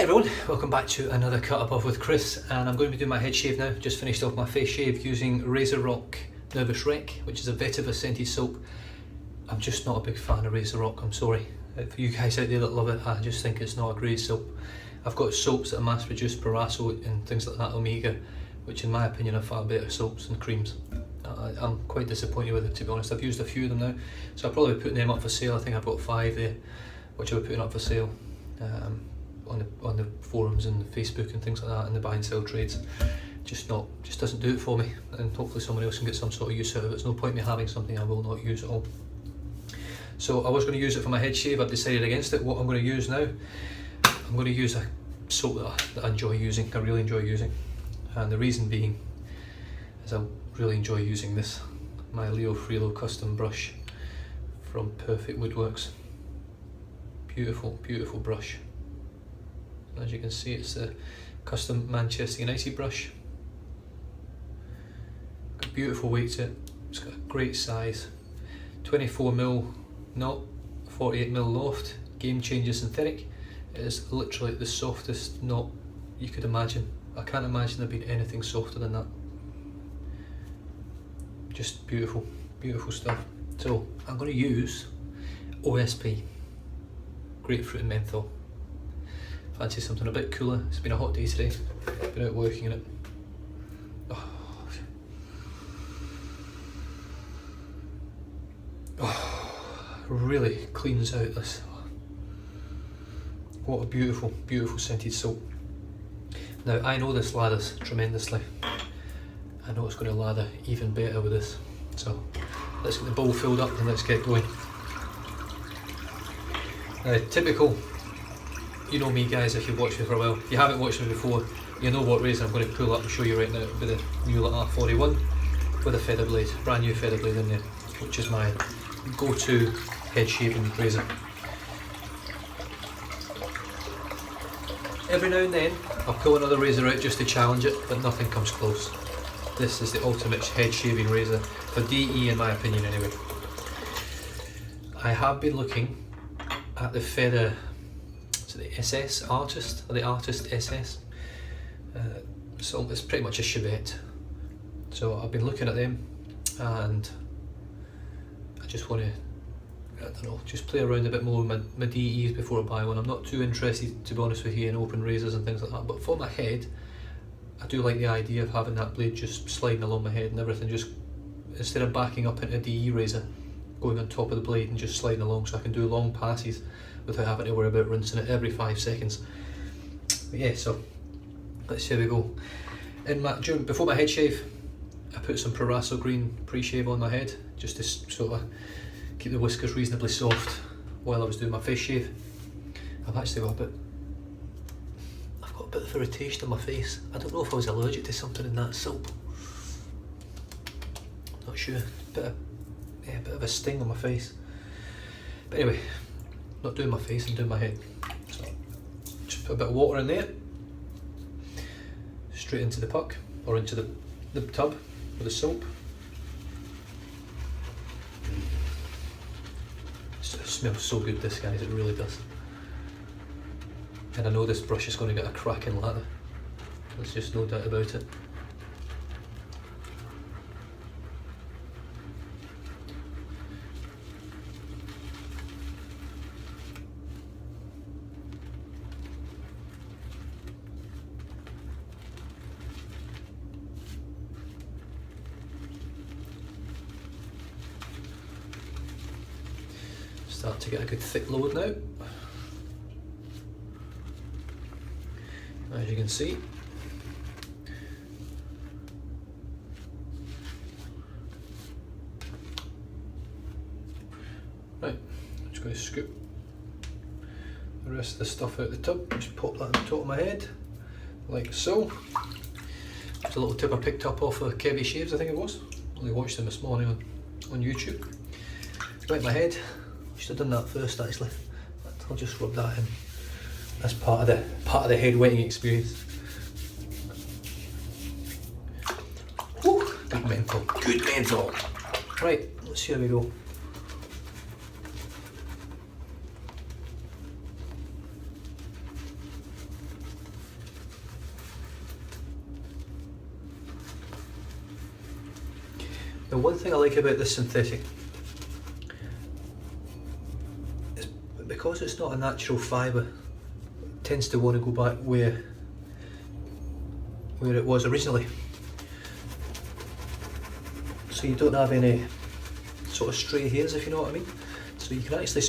everyone, welcome back to another cut above with Chris, and I'm going to be doing my head shave now. Just finished off my face shave using Razor Rock Nervous Wreck, which is a vetiver scented soap. I'm just not a big fan of Razor Rock, I'm sorry. For you guys out there that love it, I just think it's not a great soap. I've got soaps that are mass produced, Paraso and things like that, Omega, which in my opinion are far better soaps and creams. I'm quite disappointed with it, to be honest. I've used a few of them now, so I'll probably be putting them up for sale. I think I've got 5 there, which I'll be putting up for sale. On the forums and Facebook and things like that, and the buy and sell trades. Just doesn't do it for me, and hopefully someone else can get some sort of use out of it. There's no point in me having something I will not use at all. So I was going to use it for my head shave. I've decided against it. What I'm going to use now, I'm going to use a soap that I enjoy using, I really enjoy using, and the reason being is I really enjoy using this, my Leo Frilot Custom brush from Perfect Woodworks. Beautiful, beautiful brush. As you can see, it's a custom Manchester United brush. Got beautiful weight to it. It's got a great size. 24mm knot, 48mm loft, game changer synthetic. It is literally the softest knot you could imagine. I can't imagine there being anything softer than that. Just beautiful, beautiful stuff. So I'm going to use OSP, Grapefruit and Menthol. Fancy something a bit cooler. It's been a hot day today. Been out working in it. Really cleans out this. What a beautiful, beautiful scented soap. Now I know this lathers tremendously. I know it's going to lather even better with this. So let's get the bowl filled up and let's get going. Now typical. You know me guys, if you've watched me for a while. If you haven't watched me before, you know what razor I'm going to pull up and show you right now with the new R41 with a feather blade, brand new feather blade in there, which is my go-to head shaving razor. Every now and then I'll pull another razor out just to challenge it, but nothing comes close. This is the ultimate head shaving razor, for DE in my opinion anyway. I have been looking at the feather, the SS Artist, or the Artist SS. So it's pretty much a chevette. So I've been looking at them and I just want to, I don't know, just play around a bit more with my DEs before I buy one. I'm not too interested, to be honest with you, in open razors and things like that, but for my head, I do like the idea of having that blade just sliding along my head and everything, just instead of backing up into a DE razor, going on top of the blade and just sliding along, so I can do long passes without having to worry about rinsing it every 5 seconds. But yeah, so let's see how we go. Before my head shave, I put some Paraso green pre-shave on my head just to sort of keep the whiskers reasonably soft while I was doing my face shave. I've actually got a bit of irritation on my face. I don't know if I was allergic to something in that soap. Not sure. Bit of a sting on my face. But anyway, not doing my face, I'm doing my head. So just put a bit of water in there, straight into the puck, or into the tub with the soap. It smells so good, this guys, it really does. And I know this brush is going to get a cracking lather. There's just no doubt about it. Start to get a good thick load now. As you can see. Right, I'm just going to scoop the rest of the stuff out of the tub. Just pop that on the top of my head, like so. It's a little tip I picked up off of Kevy Shaves, I think it was. Only watched them this morning on YouTube. Right, my head. Should have done that first actually. But I'll just rub that in. That's part of the head wetting experience. Woo, good menthol. Good menthol. Right, let's see how we go. Now one thing I like about this synthetic is because it's not a natural fibre, it tends to want to go back where it was originally. So you don't have any sort of stray hairs, if you know what I mean. So you can actually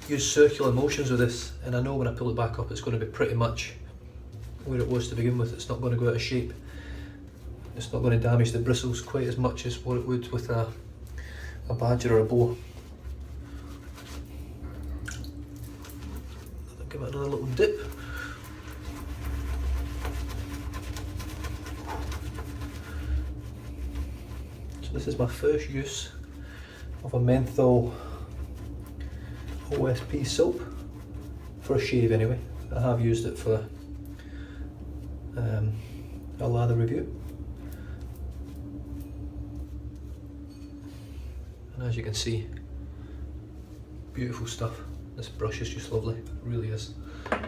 use circular motions with this, and I know when I pull it back up it's going to be pretty much where it was to begin with. It's not going to go out of shape. It's not going to damage the bristles quite as much as what it would with a badger or a boa. I'll give it another little dip. So this is my first use of a menthol OSP soap for a shave anyway. I have used it for a lather review. And as you can see, beautiful stuff. This brush is just lovely, it really is. I'm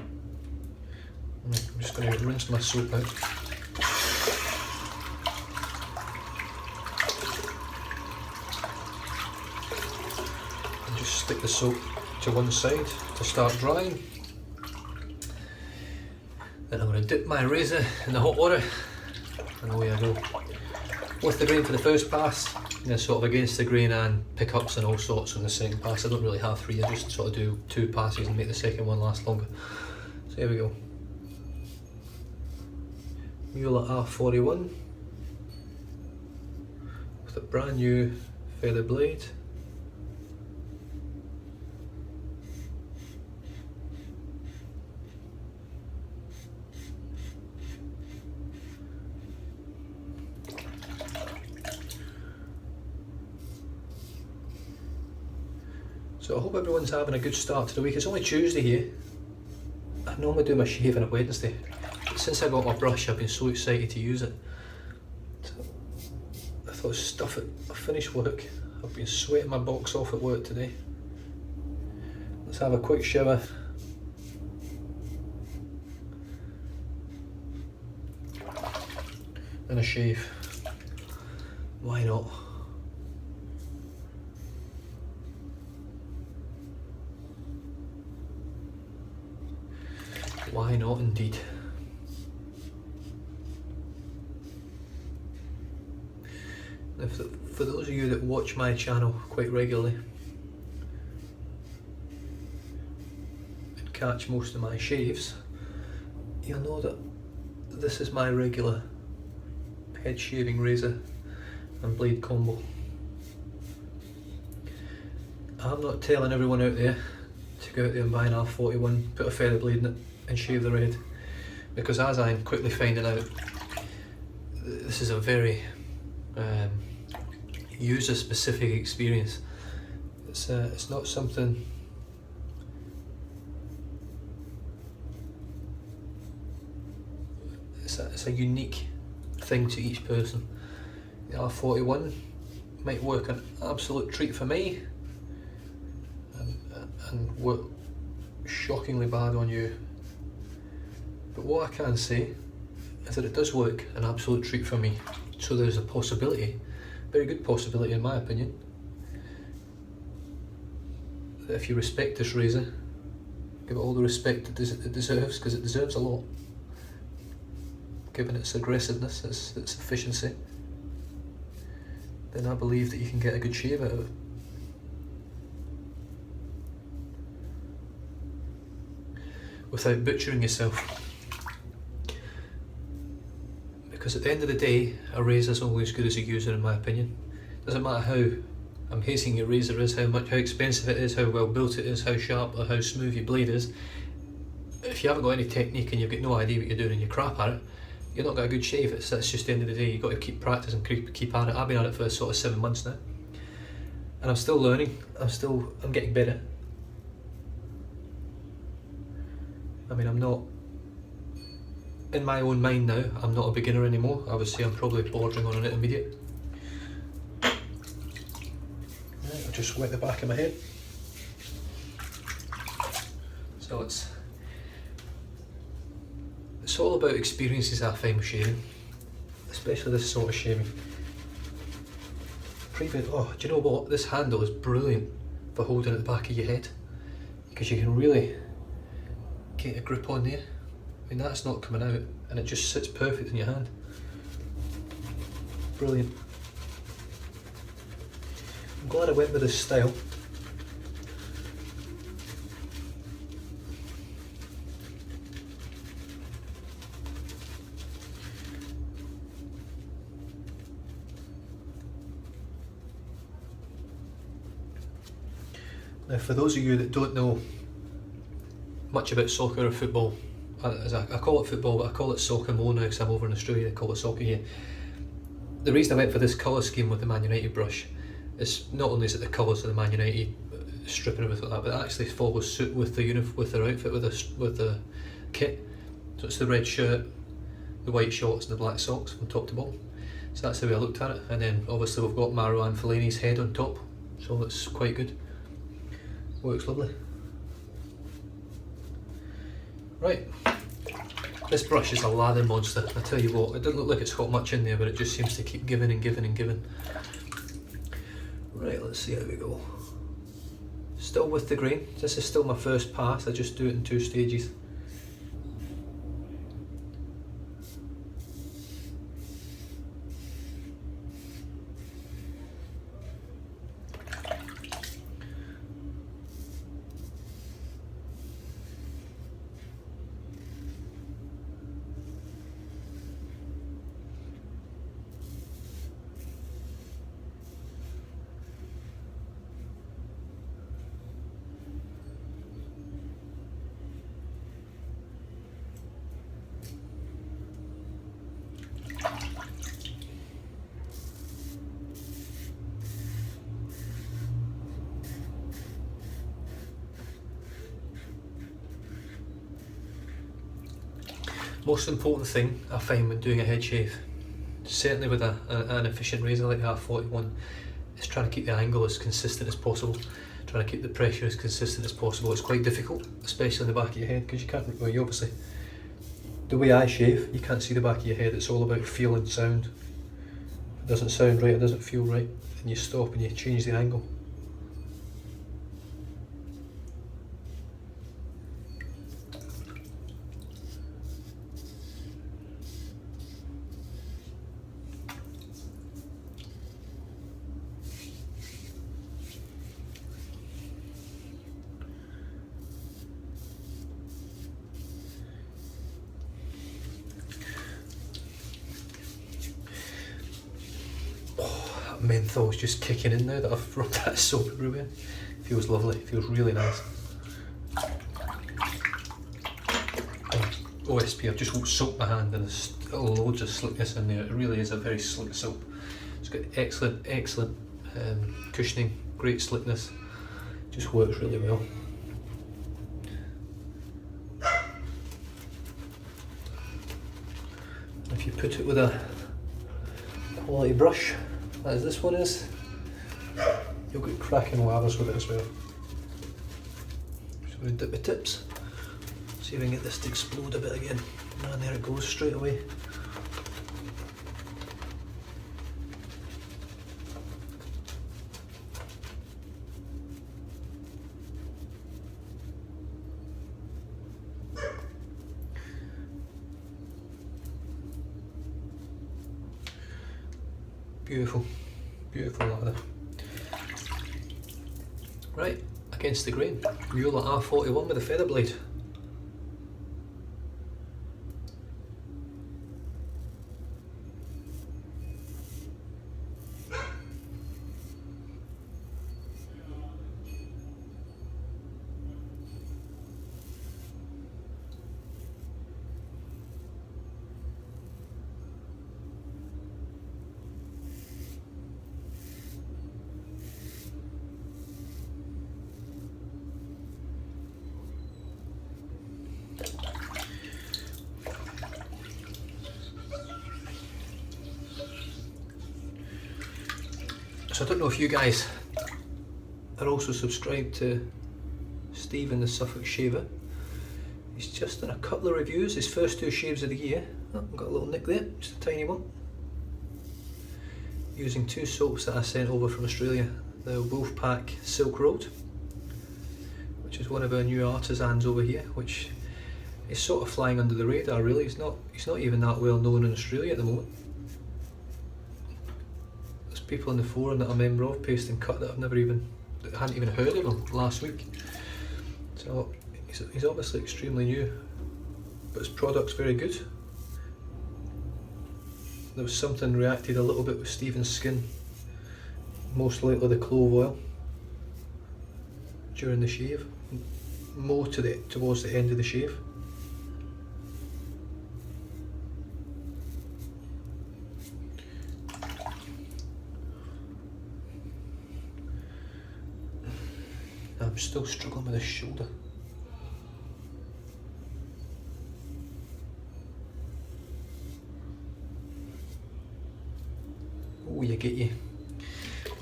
just going to rinse my soap out. And just stick the soap to one side to start drying. Then I'm going to dip my razor in the hot water, and away I go. With the grain for the first pass, and then sort of against the grain and pickups and all sorts on the second pass. I don't really have 3, I just sort of do 2 passes and make the second one last longer. So here we go. Mueller R41 with a brand new feather blade. So I hope everyone's having a good start to the week. It's only Tuesday here. I normally do my shave on a Wednesday. But since I got my brush, I've been so excited to use it. So I thought, stuff it, I finished work. I've been sweating my box off at work today. Let's have a quick shower. And a shave. Why not? Why not indeed? Now for those of you that watch my channel quite regularly and catch most of my shaves, you'll know that this is my regular head shaving razor and blade combo. I'm not telling everyone out there to go out there and buy an R41, put a feather blade in it and shave their head, because as I'm quickly finding out, this is a very user specific experience. It's not something it's a unique thing to each person. The R41 might work an absolute treat for me and work shockingly bad on you. But what I can say is that it does work an absolute treat for me. So there's a possibility, very good possibility in my opinion, that if you respect this razor, give it all the respect it deserves, because it deserves a lot, given its aggressiveness, its efficiency, then I believe that you can get a good shave out of it. Without butchering yourself. Because at the end of the day, a razor is only as good as a user, in my opinion. Doesn't matter how amazing your razor is, how expensive it is, how well built it is, how sharp or how smooth your blade is. If you haven't got any technique and you've got no idea what you're doing and you're crap at it, you're not got a good shave. That's just the end of the day. You've got to keep practicing, keep at it. I've been at it for sort of 7 months now, and I'm still learning. I'm getting better. I mean, I'm not, in my own mind now, I'm not a beginner anymore. I would say I'm probably bordering on an intermediate. Right, I'll just wet the back of my head. So it's all about experiences, I find, with shaving, especially this sort of shaving. Oh, do you know what? This handle is brilliant for holding at the back of your head, because you can really get a grip on there. I mean, that's not coming out, and it just sits perfect in your hand. Brilliant. I'm glad I went with this style. Now, for those of you that don't know much about soccer or football, I call it football, but I call it soccer more now because I'm over in Australia. I call it soccer here. The reason I went for this colour scheme with the Man United brush is not only is it the colours of the Man United strip and everything like that, but it actually follows suit with their outfit, with the kit. So it's the red shirt, the white shorts, and the black socks from top to bottom. So that's the way I looked at it. And then obviously we've got Marouane Fellaini's head on top, so it's quite good. Works lovely. Right, this brush is a lather monster. I tell you what, it doesn't look like it's got much in there, but it just seems to keep giving and giving and giving. Right, let's see how we go. Still with the grain. This is still my first pass. I just do it in 2 stages. Most important thing I find when doing a head shave, certainly with an efficient razor like the R41, is trying to keep the angle as consistent as possible, trying to keep the pressure as consistent as possible. It's quite difficult, especially in the back of your head, because you can't, well, you obviously, the way I shave, you can't see the back of your head. It's all about feel and sound. If it doesn't sound right, it doesn't feel right, and you stop and you change the angle. Menthol's just kicking in now that I've rubbed that soap everywhere. Feels lovely, feels really nice. OSP, I've just soaked my hand and there's still loads of slickness in there. It really is a very slick soap. It's got excellent cushioning, great slickness. Just works really well. If you put it with a quality brush, as this one is, you'll get cracking lathers with it as well. Just going to dip my tips, see if I can get this to explode a bit again. And there it goes straight away. Beautiful, beautiful lather. Right, against the grain, Mueller R41 with a feather blade. So I don't know if you guys are also subscribed to Stephen the Suffolk Shaver. He's just done a couple of reviews, his first 2 shaves of the year. Oh, got a little nick there, just a tiny one. using two soaps that I sent over from Australia, the Wolfpack Silk Road, which is one of our new artisans over here, which is sort of flying under the radar really. He's not even that well known in Australia at the moment. There's people in the forum that I'm a member of, Paste and Cut, that hadn't even heard of him last week. So he's obviously extremely new, but his product's very good. There was something reacted a little bit with Stephen's skin, most likely the clove oil, during the shave, more towards the end of the shave. I'm still struggling with this shoulder. Oh, you get you.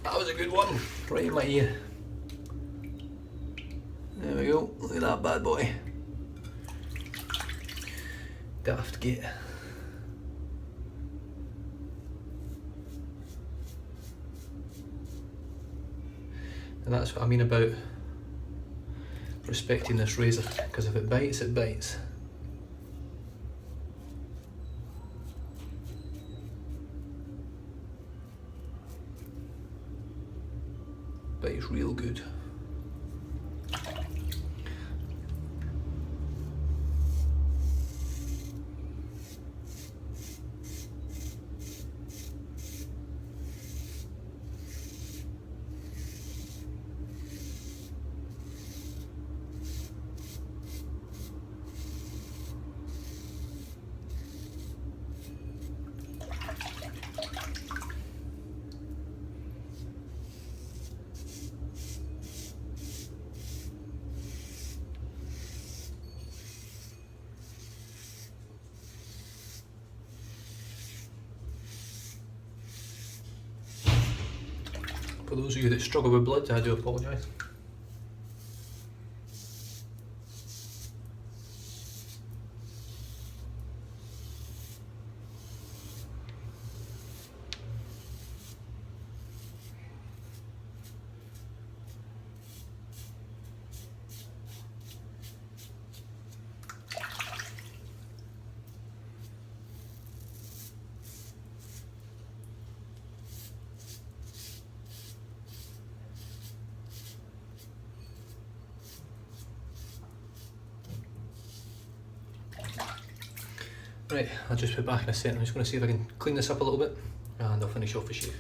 That was a good one, right in my ear. There we go, look at that bad boy. Daft gate. And that's what I mean about respecting this razor, because if it bites, it bites. Bites real good. For those of you that struggle with blood, I do apologise. Right, I'll just be back in a second. I'm just going to see if I can clean this up a little bit and I'll finish off the shave.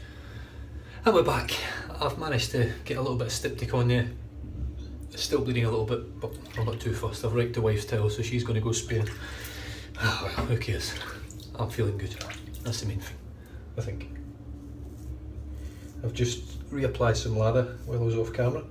And we're back. I've managed to get a little bit of styptic on there. It's still bleeding a little bit, but I'm not too fussed. I've raked the wife's towel, so she's going to go spare. Oh well, who cares? I'm feeling good. That's the main thing, I think. I've just reapplied some lather while I was off camera.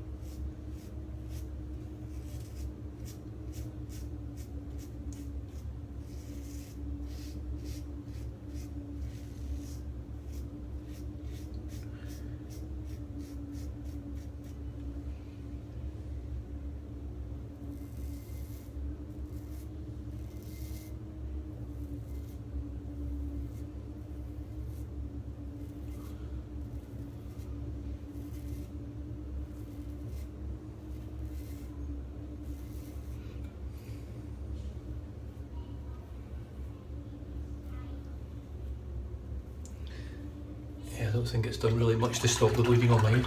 I don't think it's done really much to stop the bleeding on my ear.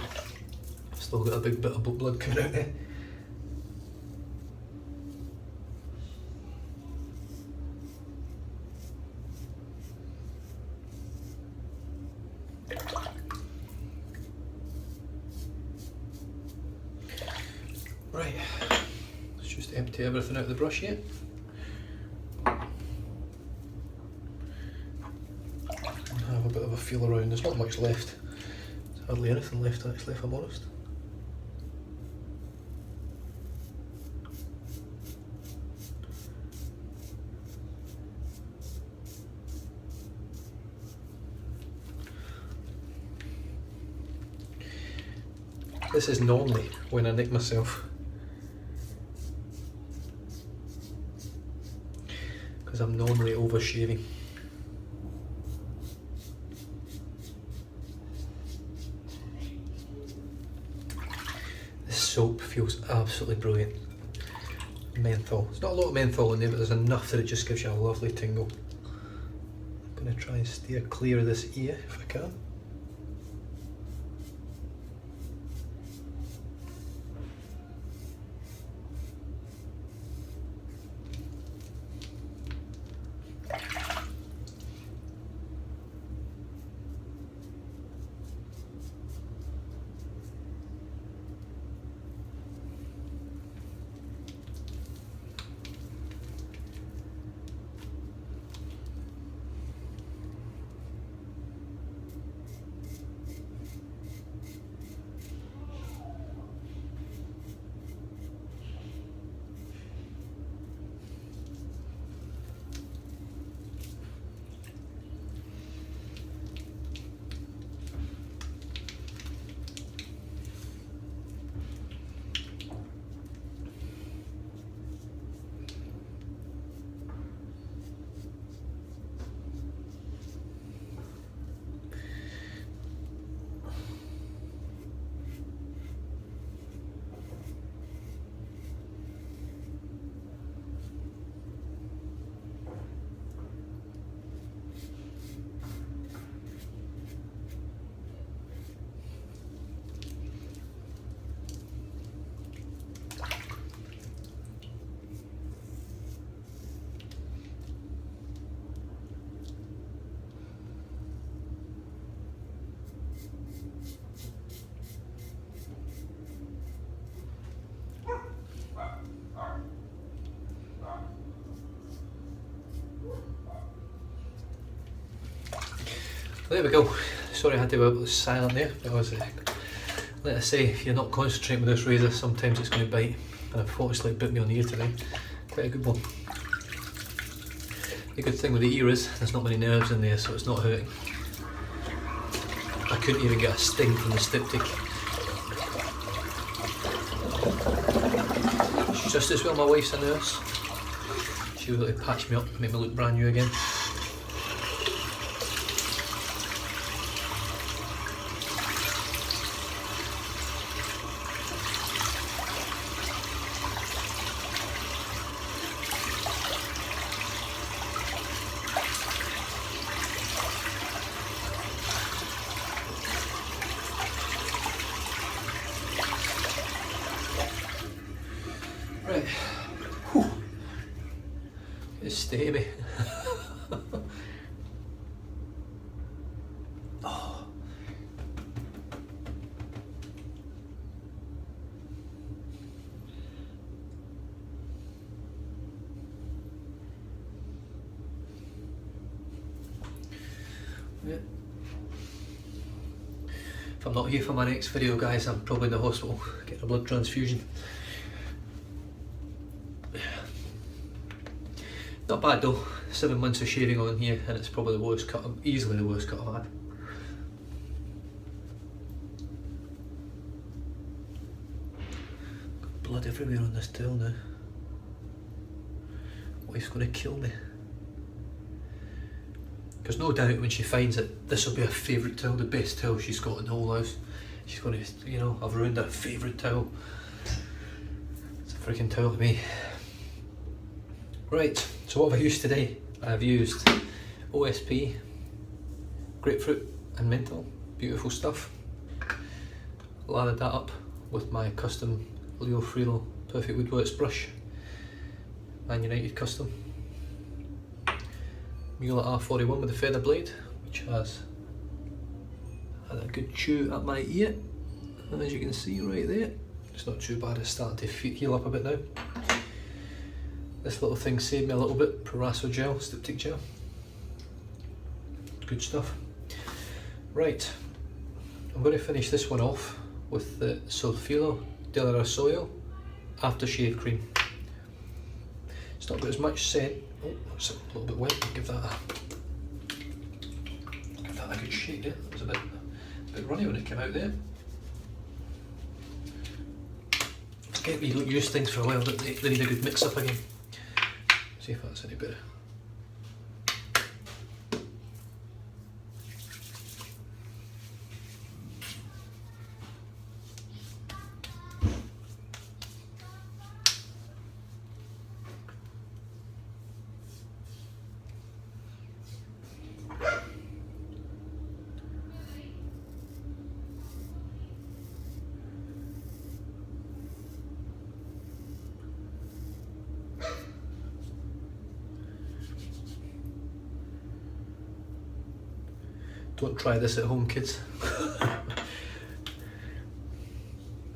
I've still got a big bit of blood coming out there. Right, let's just empty everything out of the brush here. Have a bit of a feel around. There's not much left. There's hardly anything left actually, if I'm honest. This is normally when I nick myself, because I'm normally over shaving. soap feels absolutely brilliant. Menthol. There's not a lot of menthol in there, but there's enough that it just gives you a lovely tingle. I'm going to try and steer clear of this ear if I can. There we go. Sorry I had to be a bit silent there, because let us say, if you're not concentrating with this razor, sometimes it's going to bite, and unfortunately it bit me on the ear today. Quite a good one. The good thing with the ear is there's not many nerves in there, so it's not hurting. I couldn't even get a sting from the styptic. She's just as well my wife's a nurse. She really patched me up, made me look brand new again. Right, whew, it's steamy. Oh. Yeah. If I'm not here for my next video, guys, I'm probably in the hospital getting a blood transfusion. Not bad though, 7 months of shaving on here, and it's probably the worst cut, easily the worst cut I've had. Got blood everywhere on this towel now. Wife's going to kill me. Because no doubt when she finds it, this will be her favourite towel, the best towel she's got in the whole house. She's going to, you know, I've ruined her favourite towel. It's a freaking towel to me. Right, so what have I used today? I've used OSP, Grapefruit and Menthol. Beautiful stuff. Lathered that up with my custom Leo Frilot Perfect Wood Wax brush. Man United Custom. Mule at R41 with a feather blade, which has had a good chew at my ear. And as you can see right there, it's not too bad, it's starting to heal up a bit now. This little thing saved me a little bit, Parasso gel, styptic gel. Good stuff. Right, I'm going to finish this one off with the Sulfilo del Rasoio aftershave cream. It's not got as much scent. Oh, it's a little bit wet. Give that a good shake there. It was a bit runny when it came out there. Get me, you don't use things for a while, don't they? They need a good mix up again. See if that's any better. Don't try this at home, kids.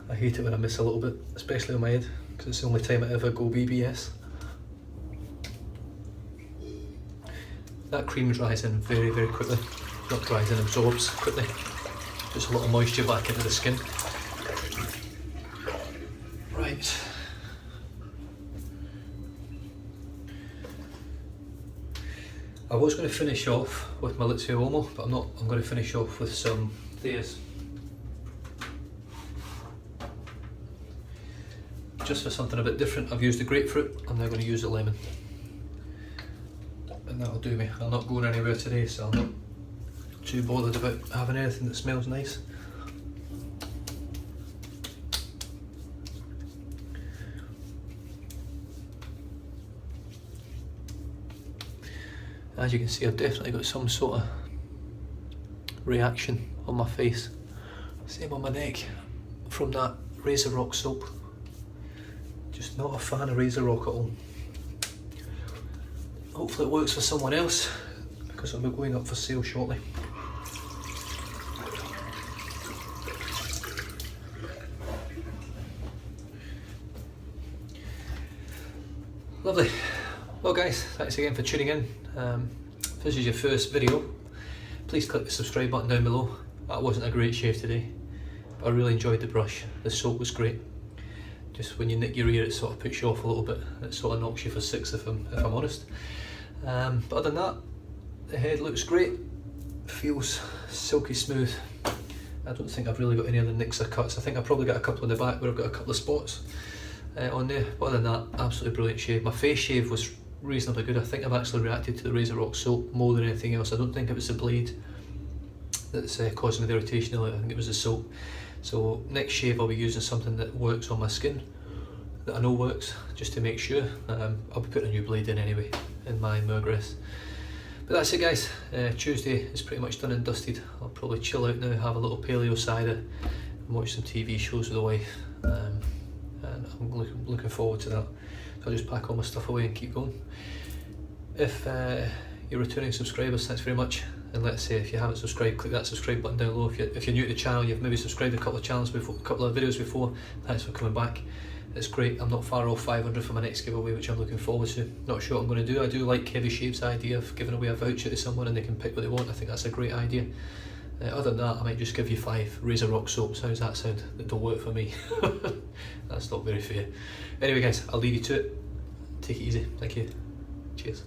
I hate it when I miss a little bit, especially on my head, because it's the only time I ever go BBS. That cream dries in very, very quickly. Not dries in, absorbs quickly. Just a little moisture back into the skin. Right. I was going to finish off with my Lizio Uomo, but I'm not. I'm going to finish off with some Thayers. Just for something a bit different, I've used the grapefruit, I'm now going to use the lemon. And that'll do me. I'm not going anywhere today, so I'm not too bothered about having anything that smells nice. As you can see, I've definitely got some sort of reaction on my face. Same on my neck from that Razor Rock soap. Just not a fan of Razor Rock at all. Hopefully it works for someone else, because I'll be going up for sale shortly. Lovely. Well guys, thanks again for tuning in. If this is your first video, please click the subscribe button down below. That wasn't a great shave today, but I really enjoyed the brush. The soap was great. Just when you nick your ear, it sort of puts you off a little bit. It sort of knocks you for six if I'm honest. But other than that, the head looks great. Feels silky smooth. I don't think I've really got any other nicks or cuts. I think I've probably got a couple in the back where I've got a couple of spots on there. But other than that, absolutely brilliant shave. My face shave was reasonably good. I think I've actually reacted to the Razor Rock soap more than anything else. I don't think it was the blade that's causing me the irritation. I think it was the soap. So next shave I'll be using something that works on my skin, that I know works, just to make sure. I'll be putting a new blade in anyway, in my Murgress. But that's it guys, Tuesday is pretty much done and dusted. I'll probably chill out now, have a little paleo cider, and watch some TV shows with the wife. And I'm looking forward to that. So I'll just pack all my stuff away and keep going. If you're returning subscribers, thanks very much. And let's say if you haven't subscribed, click that subscribe button down below. If you're new to the channel, you've maybe subscribed a couple of channels before, a couple of videos before, thanks for coming back. It's great. I'm not far off 500 for my next giveaway, which I'm looking forward to. Not sure what I'm going to do. I do like Heavy Shave's idea of giving away a voucher to someone and they can pick what they want. I think that's a great idea. Other than that, I might just give you 5 Razor Rock soaps. How does that sound? That don't work for me. That's not very fair. Anyway guys, I'll leave you to it. Take it easy. Thank you. Cheers.